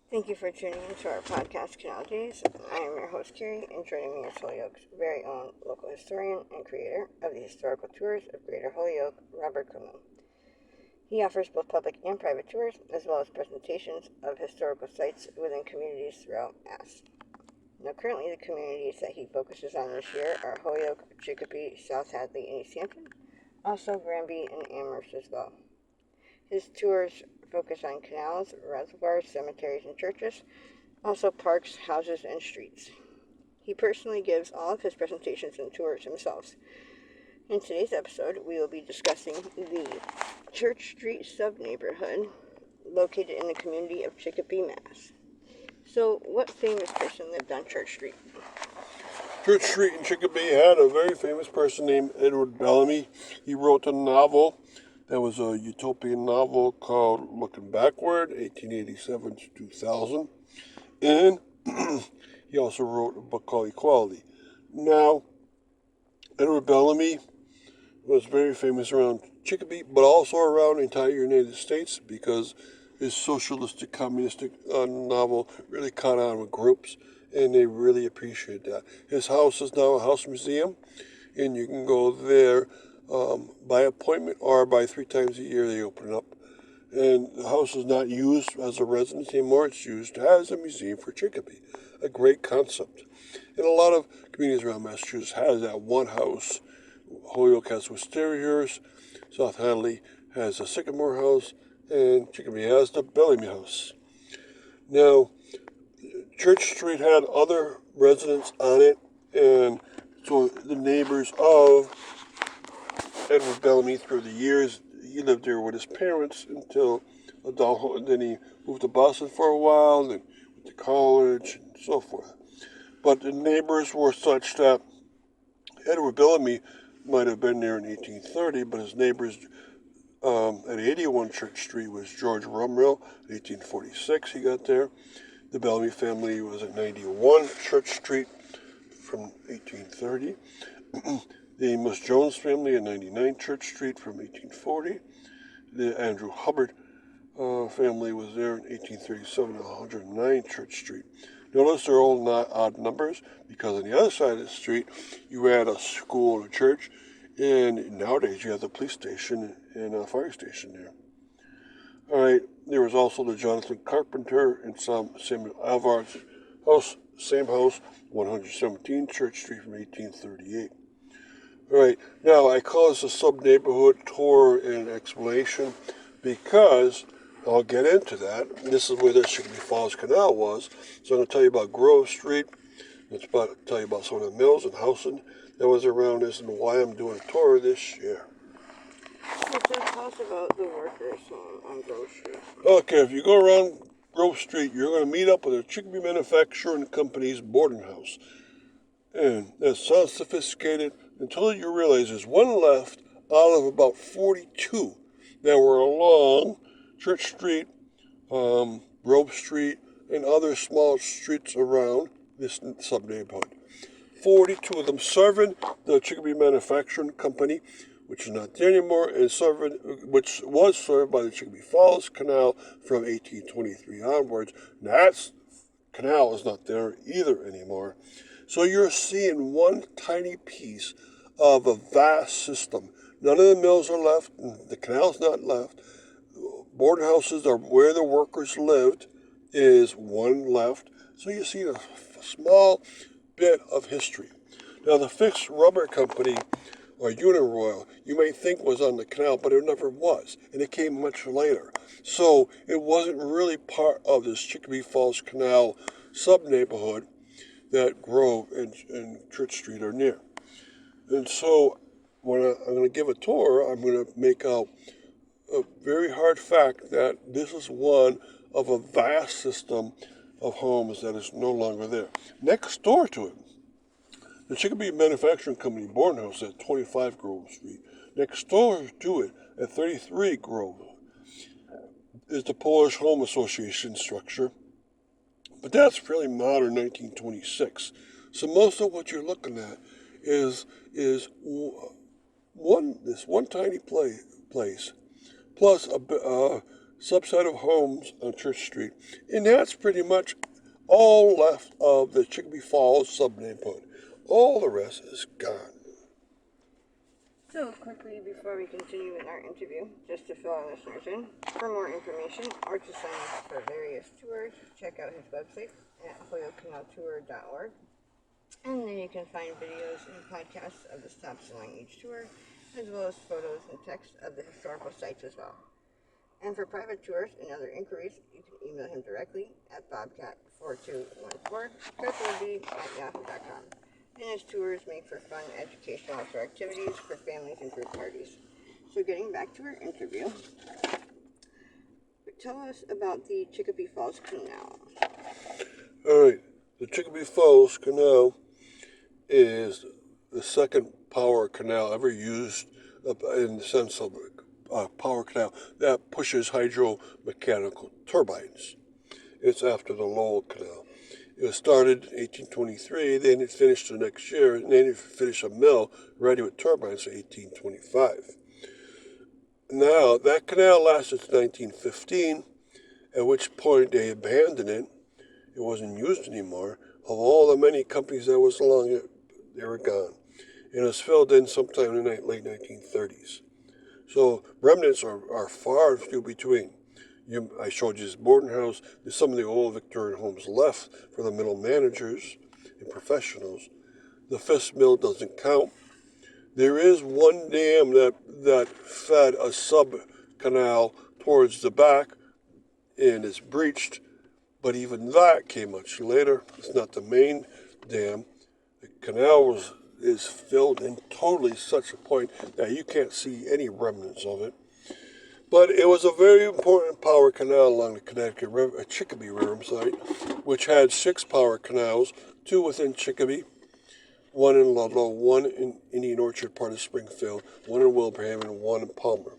Thank you for tuning into our podcast, Canal Days. I am your host, Carrie, and joining me is Holyoke's very own local historian and creator of the historical tours of Greater Holyoke, Robert Kummel. He offers both public and private tours, as well as presentations of historical sites within communities throughout Mass. Now, currently, the communities that he focuses on this year are Holyoke, Chicopee, South Hadley, and East Hampton, also Granby and Amherst as well. His tours focus on canals, reservoirs, cemeteries, and churches, also parks, houses, and streets. He personally gives all of his presentations and tours himself. In today's episode, we will be discussing the Church Street sub-neighborhood located in the community of Chicopee, Mass. So, what famous person lived on Church Street? Church Street in Chicopee had a very famous person named Edward Bellamy. He wrote a novel that was a utopian novel called Looking Backward, 1887 to 2000. And he also wrote a book called Equality. Now, Edward Bellamy was very famous around Chicopee, but also around the entire United States because his socialistic, communistic novel really caught on with groups, and they really appreciate that. His house is now a house museum, and you can go there by appointment or by 3 times a year they open it up. And the house is not used as a residence anymore. It's used as a museum for Chicopee. A great concept. And a lot of communities around Massachusetts has that one house. Holyoke has Wisteria's, South Hadley has a Sycamore House, and Chicopee has the Bellamy House. Now, Church Street had other residents on it, and so the neighbors of Edward Bellamy through the years, he lived there with his parents until adulthood, and then he moved to Boston for a while, and then went to college, and so forth. But the neighbors were such that Edward Bellamy might have been there in 1830, but his neighbors at 81 Church Street was George Rumrill. In 1846 he got there. The Bellamy family was at 91 Church Street from 1830. The Amos Jones family at 99 Church Street from 1840. The Andrew Hubbard family was there in 1837 at 109 Church Street. Notice they're all not odd numbers because on the other side of the street you had a school and a church, and nowadays you have the police station and a fire station there. All right, there was also the Jonathan Carpenter and Samuel Alvarez house, same house, 117 Church Street from 1838. All right, now I call this a sub-neighborhood tour and explanation because I'll get into that. This is where the Chicopee Falls Canal was. So I'm going to tell you about Grove Street. Tell you about some of the mills and housing that was around this and why I'm doing a tour this year. So tell us about the workers on Grove Street. Okay, if you go around Grove Street, you're going to meet up with a Chicopee Manufacturing Company's boarding house. And that sounds sophisticated until you realize there's one left out of about 42 that were along Church Street, Grove Street, and other small streets around this sub-neighborhood. 42 of them serving the Chicopee Manufacturing Company, which is not there anymore, and which was served by the Chicopee Falls Canal from 1823 onwards. And that canal is not there either anymore. So you're seeing one tiny piece of a vast system. None of the mills are left, the canal's not left. Boarding houses are where the workers lived, is one left. So you see a small bit of history. Now the Fixed Rubber Company, or Uniroyal, you may think was on the canal, but it never was, and it came much later. So it wasn't really part of this Chicopee Falls Canal sub-neighborhood that Grove and Church Street are near. And so when I'm going to give a tour, I'm going to make out a very hard fact that this is one of a vast system of homes that is no longer there. Next door to it, the Chicopee Manufacturing Company boarding house at 25 Grove Street. Next door to it, at 33 Grove, is the Polish Home Association structure. But that's fairly modern, 1926. So most of what you're looking at is this one tiny place, plus subset of homes on Church Street. And that's pretty much all left of the Chicopee Falls sub-neighborhood. All the rest is gone. So, quickly before we continue with our interview, just to fill our listeners in, for more information or to sign up for various tours, check out his website at holyokecanaltour.org. And then you can find videos and podcasts of the stops along each tour, as well as photos and text of the historical sites as well. And for private tours and other inquiries, you can email him directly at bobcat4214@yahoo.com. And his tours make for fun educational outdoor activities for families and group parties. So getting back to our interview, tell us about the Chicopee Falls Canal. All right, the Chicopee Falls Canal is the second power canal ever used in the sense of a power canal that pushes hydro-mechanical turbines. It's after the Lowell Canal. It was started in 1823, then it finished the next year, and then it finished a mill ready with turbines in 1825. Now, that canal lasted to 1915, at which point they abandoned it. It wasn't used anymore. Of all the many companies that was along it, they were gone. And it was filled in sometime in the late 1930s. So remnants are far and few between. I showed you this boarding house. There's some of the old Victorian homes left for the middle managers and professionals. The Fisk Mill doesn't count. There is one dam that fed a sub-canal towards the back, and it's breached, but even that came much later. It's not the main dam. The canal is filled in totally such a point that you can't see any remnants of it. But it was a very important power canal along the Connecticut River, Chicopee River, which had 6 power canals, 2 within Chicopee, 1 in Ludlow, 1 in Indian Orchard, part of Springfield, 1 in Wilbraham, and 1 in Palmer.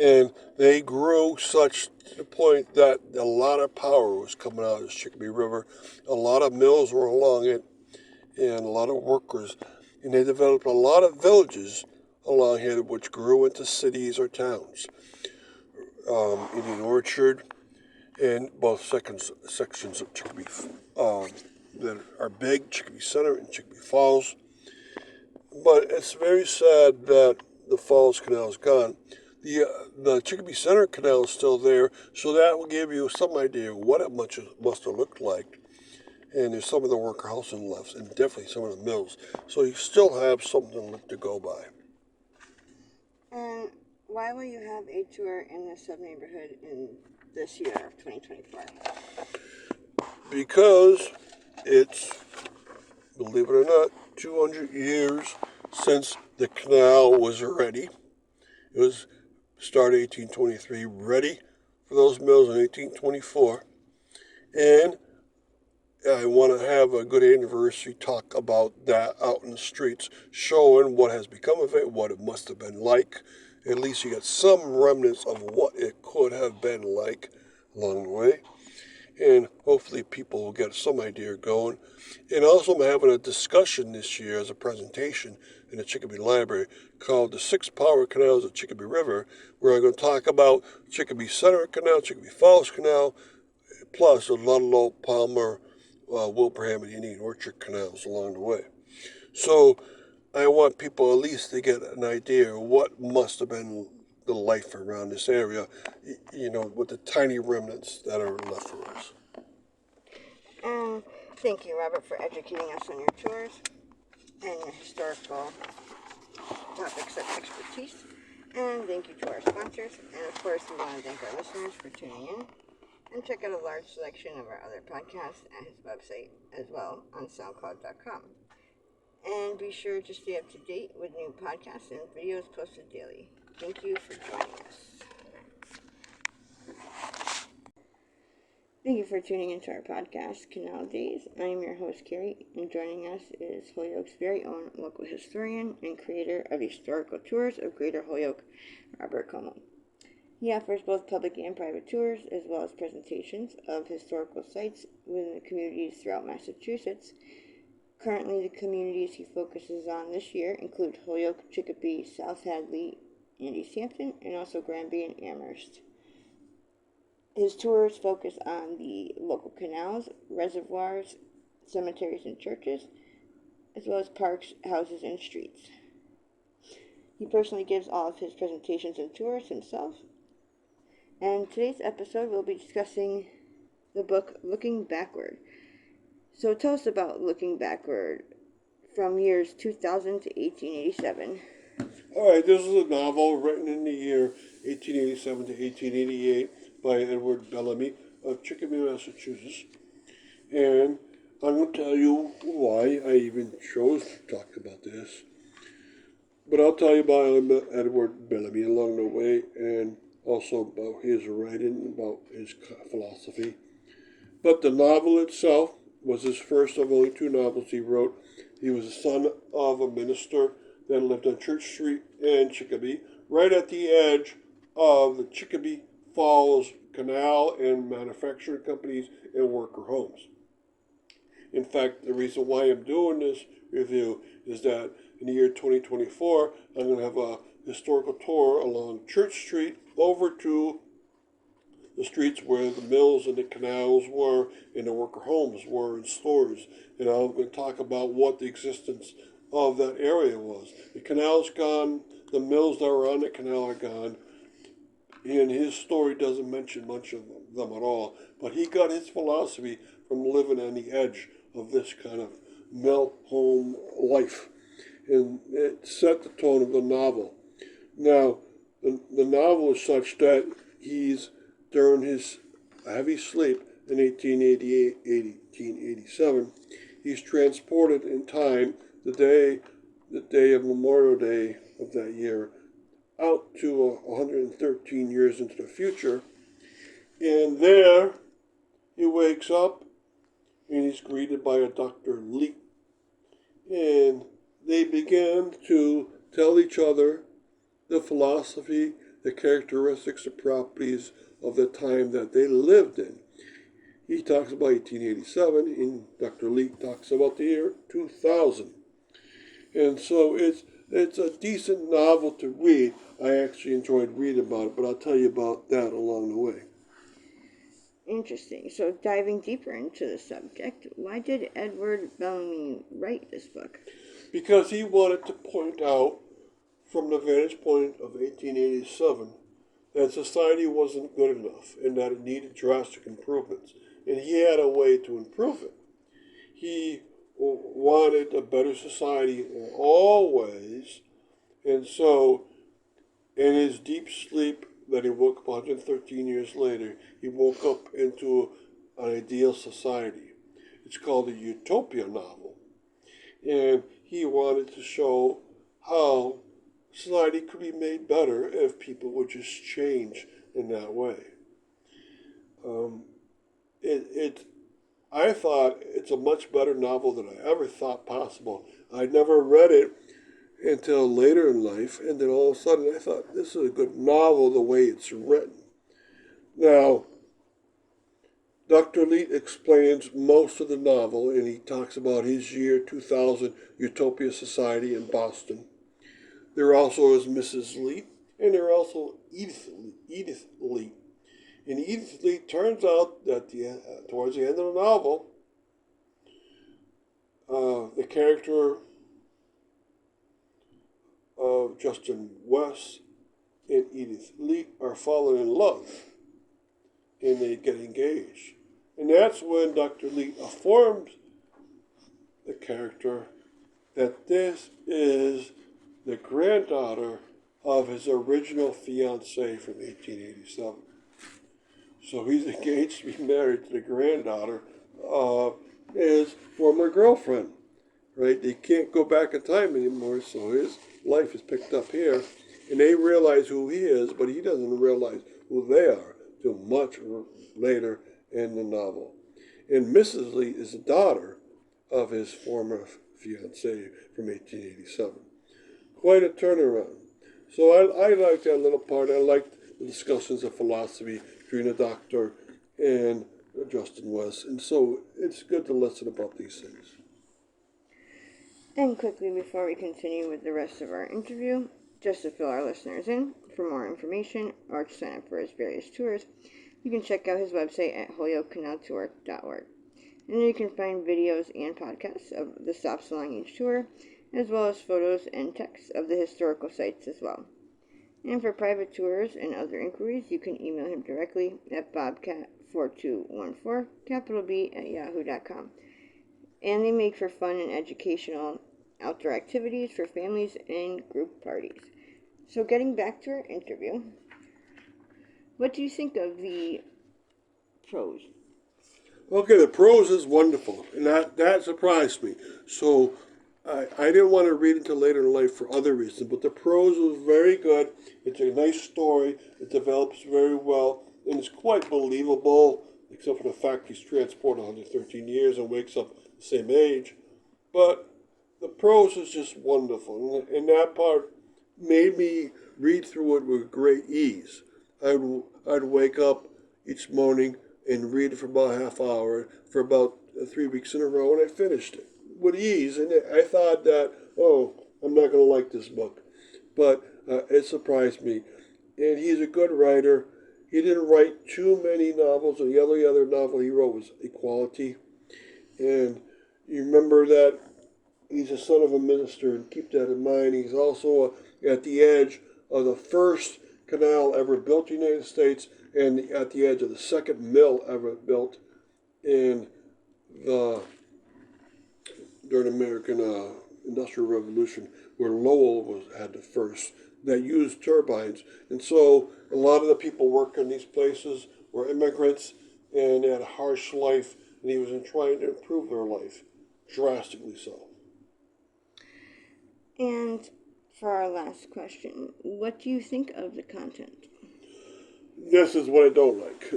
And they grew such to the point that a lot of power was coming out of the Chicopee River. A lot of mills were along it, and a lot of workers. And they developed a lot of villages along here which grew into cities or towns. Indian Orchard, and both sections of Chicopee that are big, Chicopee Center and Chicopee Falls. But it's very sad that the Falls Canal is gone. The Chicopee Center Canal is still there, so that will give you some idea of what it must have looked like. And there's some of the worker housing left, and definitely some of the mills. So you still have something to go by. And why will you have a tour in the sub-neighborhood in this year of 2024? Because it's, believe it or not, 200 years since the canal was ready. It was started 1823, ready for those mills in 1824. And I want to have a good anniversary talk about that out in the streets, showing what has become of it, what it must have been like. At least you got some remnants of what it could have been like along the way. And hopefully people will get some idea going. And also I'm having a discussion this year as a presentation in the Chicopee Library called The 6 Power Canals of Chicopee River, where I'm going to talk about Chicopee Center Canal, Chicopee Falls Canal, plus the Ludlow, Palmer, Wilbraham, and Indian Orchard canals along the way. So I want people at least to get an idea of what must have been the life around this area, with the tiny remnants that are left for us. Thank you, Robert, for educating us on your tours and your historical topics of expertise. And thank you to our sponsors. And of course, we want to thank our listeners for tuning in. And check out a large selection of our other podcasts at his website as well on SoundCloud.com. And be sure to stay up to date with new podcasts and videos posted daily. Thank you for joining us. Thank you for tuning into our podcast, Canal Days. I am your host, Carrie, and joining us is Holyoke's very own local historian and creator of historical tours of Greater Holyoke, Robert Como. He offers both public and private tours, as well as presentations of historical sites within the communities throughout Massachusetts. Currently, the communities he focuses on this year include Holyoke, Chicopee, South Hadley, and East Hampton, and also Granby and Amherst. His tours focus on the local canals, reservoirs, cemeteries, and churches, as well as parks, houses, and streets. He personally gives all of his presentations and tours himself. And today's episode, we'll be discussing the book Looking Backward. So tell us about Looking Backward from years 2000 to 1887. All right, this is a novel written in the year 1887 to 1888 by Edward Bellamy of Chicopee, Massachusetts. And I'm going to tell you why I even chose to talk about this. But I'll tell you about Edward Bellamy along the way, and also about his writing, about his philosophy. But the novel itself was his first of only two novels he wrote. He was the son of a minister that lived on Church Street in Chicopee, right at the edge of the Chicopee Falls Canal and manufacturing companies and worker homes. In fact, the reason why I'm doing this review is that in the year 2024, I'm going to have a historical tour along Church Street over to the streets where the mills and the canals were and the worker homes were and stores. And I'm going to talk about what the existence of that area was. The canal's gone, the mills that were on the canal are gone, and his story doesn't mention much of them at all. But he got his philosophy from living on the edge of this kind of mill home life. And it set the tone of the novel. Now, the novel is such that he's, during his heavy sleep in 1887, he's transported in time the day of Memorial Day of that year out to 113 years into the future. And there he wakes up and he's greeted by a Dr. Lee. And they begin to tell each other the philosophy, the characteristics, the properties of the time that they lived in. He talks about 1887, and Dr. Lee talks about the year 2000. And so it's a decent novel to read. I actually enjoyed reading about it, but I'll tell you about that along the way. Interesting. So diving deeper into the subject, why did Edward Bellamy write this book? Because he wanted to point out, from the vantage point of 1887, that society wasn't good enough and that it needed drastic improvements. And he had a way to improve it. He wanted a better society in all ways, and so in his deep sleep that he woke up 113 years later, he woke up into an ideal society. It's called a utopia novel. And he wanted to show how society could be made better if people would just change in that way. I thought it's a much better novel than I ever thought possible. I never read it until later in life, and then all of a sudden I thought, this is a good novel the way it's written. Now, Dr. Leet explains most of the novel, and he talks about his year 2000 Utopia Society in Boston. There also is Mrs. Leet, and there also Edith Leet. And Edith Leet turns out that towards the end of the novel, the character of Justin West and Edith Leet are falling in love, and they get engaged. And that's when Dr. Leet informs the character that this is the granddaughter of his original fiancée from 1887. So he's engaged to be married to the granddaughter of his former girlfriend, right? They can't go back in time anymore, so his life is picked up here. And they realize who he is, but he doesn't realize who they are till much later in the novel. And Mrs. Lee is the daughter of his former fiancée from 1887. Quite a turnaround. So I liked that little part. I liked the discussions of philosophy between the doctor and Justin West. And so it's good to listen about these things. And quickly, before we continue with the rest of our interview, just to fill our listeners in, for more information or to sign up for his various tours, You can check out his website at holyokecanaltour.org. And there you can find videos and podcasts of the stops along each tour, as well as photos and text of the historical sites as well. And for private tours and other inquiries, you can email him directly at bobcat4214, capital B, at yahoo.com. And they make for fun and educational outdoor activities for families and group parties. So getting back to our interview, what do you think of the prose? Okay, the prose is wonderful, and that surprised me. So I didn't want to read it until later in life for other reasons, but the prose was very good. It's a nice story. It develops very well, and it's quite believable, except for the fact he's transported 113 years and wakes up the same age. But the prose is just wonderful, and that part made me read through it with great ease. I'd wake up each morning and read it for about a half hour for about 3 weeks in a row, and I finished it with ease. And I thought that, oh, I'm not going to like this book, but it surprised me. And he's a good writer. He didn't write too many novels. The only other novel he wrote was Equality. And you remember that he's a son of a minister, and keep that in mind. He's also at the edge of the first canal ever built in the United States, and at the edge of the second mill ever built in during the American Industrial Revolution, where Lowell had the first that used turbines. And so a lot of the people working in these places were immigrants, and they had a harsh life, and he was trying to improve their life, drastically so. And for our last question, what do you think of the content? This is what I don't like.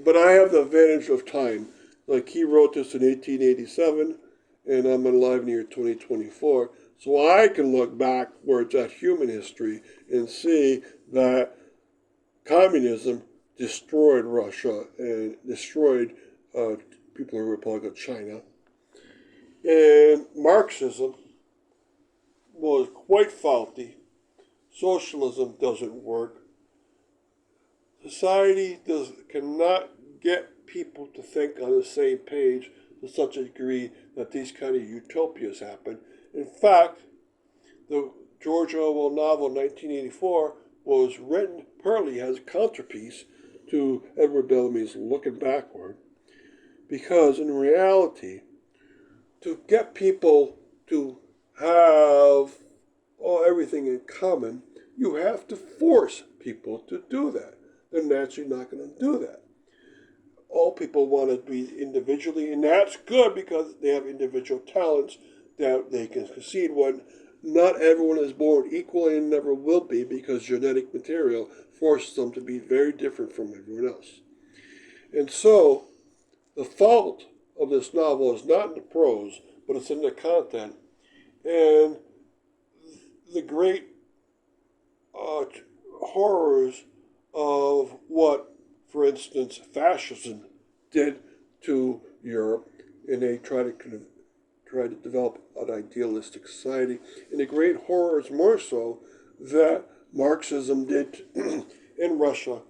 But I have the advantage of time. Like, he wrote this in 1887, and I'm alive in the year 2024. So I can look backwards at human history and see that communism destroyed Russia and destroyed people in the Republic of China. And Marxism was quite faulty. Socialism doesn't work. Society cannot get people to think on the same page to such a degree that these kind of utopias happen. In fact, the George Orwell novel 1984 was written partly as a counterpiece to Edward Bellamy's Looking Backward, because in reality, to get people to have everything in common, you have to force people to do that. They're naturally not going to do that. All people want to be individually, and that's good because they have individual talents that they can succeed when. Not everyone is born equal and never will be, because genetic material forces them to be very different from everyone else. And so, the fault of this novel is not in the prose, but it's in the content. And the great horrors of what, for instance, fascism did to Europe, and they tried to develop an idealistic society. And the great horrors more so that Marxism did in Russia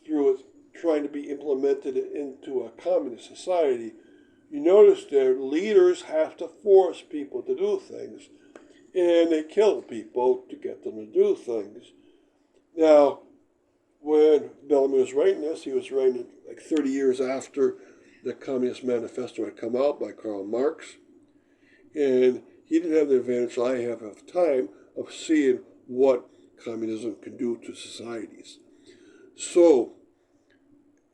through it trying to be implemented into a communist society. You notice their leaders have to force people to do things, and they kill people to get them to do things. Now, when Bellamy was writing this, he was writing it like 30 years after the Communist Manifesto had come out by Karl Marx. And he didn't have the advantage I have of time of seeing what communism can do to societies. So,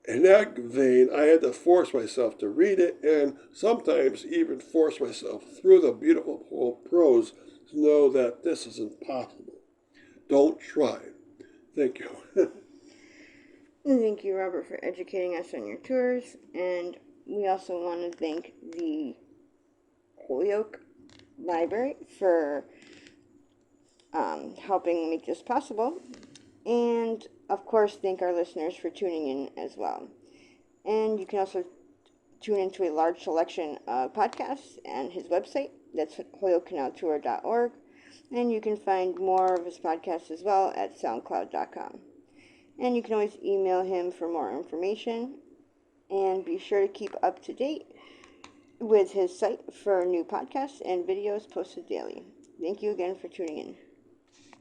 in that vein, I had to force myself to read it, and sometimes even force myself through the beautiful prose to know that this is impossible. Don't try. Thank you. Thank you, Robert, for educating us on your tours, and we also want to thank the Holyoke Library for helping make this possible, and of course thank our listeners for tuning in as well. And you can also tune into a large selection of podcasts and his website. That's holyokecanaltour.org, and you can find more of his podcasts as well at soundcloud.com. And you can always email him for more information. And be sure to keep up to date with his site for new podcasts and videos posted daily. Thank you again for tuning in.